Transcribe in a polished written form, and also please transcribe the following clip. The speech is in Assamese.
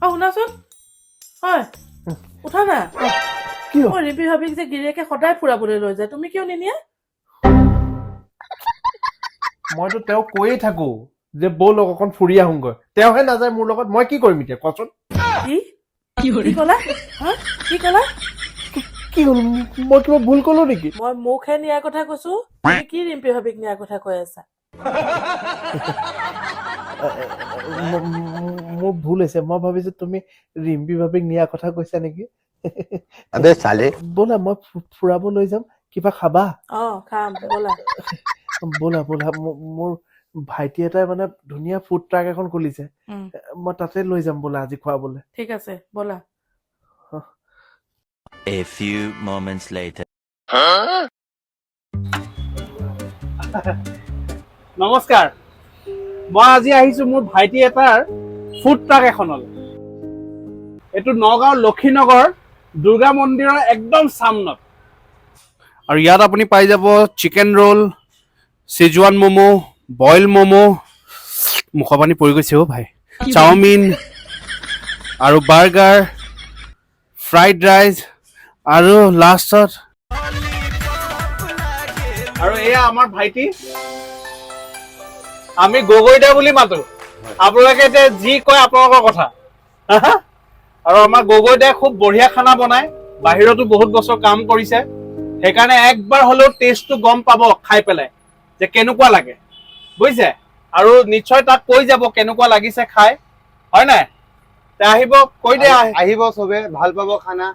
শুনাচোন হয় উঠা না কিয় মই ৰিম্পী ভাবিক যে গিৰিয়েকে সদায় ফুৰাবলৈ লৈ যায় তুমি কিয় নিনিয়া মইতো তেওঁ কৈয়ে থাকো যে ব'ল অকণ ফুৰি আহোঁগৈ তেওঁহে নাযায় মোৰ লগত মই কি কৰিম এতিয়া কচোন কি ক'লা হা কি ক'লা কি হ'ল মই কিবা ভুল ক'লো নেকি মই মুখহে নিয়াৰ কথা কৈছো তুমি কি ৰিম্পী ভাবিক নিয়াৰ কথা কৈ আছা মোৰ ভুল হৈছে মই ভাবিছো তুমি ৰিম্পী ভাবিক নিয়াৰ কথা কৈছা নেকি আবে চালে ব'লা মই ফুৰাব লৈ যাম কিবা খাবা খাম ব'লা ব'লা ব'লা মোৰ ভাইটি এটাই মানে ধুনীয়া ফুড ট্ৰাক এখন খুলিছে মই তাতে লৈ যাম ব'লা আজি খুৱাবলৈ ঠিক আছে ব'লা A few moments later. নমস্কাৰ মই আজি আহিছো মোৰ ভাইটি এটাৰ ফুড ট্ৰাক এখনলৈ এইটো নগাঁও লক্ষীনগৰ দুৰ্গা মন্দিৰৰ একদম সামনত আৰু ইয়াত আপুনি পাই যাব chicken roll Szechuan momo' boil momo' মুখৰ পানী পৰি গৈছে অ' ভাই চাওমিন আৰু বাৰ্গাৰ ফ্ৰাইড ৰাইচ আৰু লাষ্টত আৰু এয়া আমাৰ ভাইটি আমি গগৈদা বুলি মাতো আপোনালোকে এতিয়া যি কয় আপোনালোকৰ কথা আৰু আমাৰ গগৈদাই খুব বঢ়িয়া খানা বনায় বাহিৰতো বহুত বছৰ কাম কৰিছে সেইকাৰণে একবাৰ হ'লেও টেষ্টটো গম পাব খাই পেলাই যে কেনেকুৱা লাগে বুজিছে আৰু নিশ্চয় তাক কৈ যাব কেনেকুৱা লাগিছে খাই হয় নাই তে আহিব কৈ দিয়া আহিব চবে ভাল পাব খানা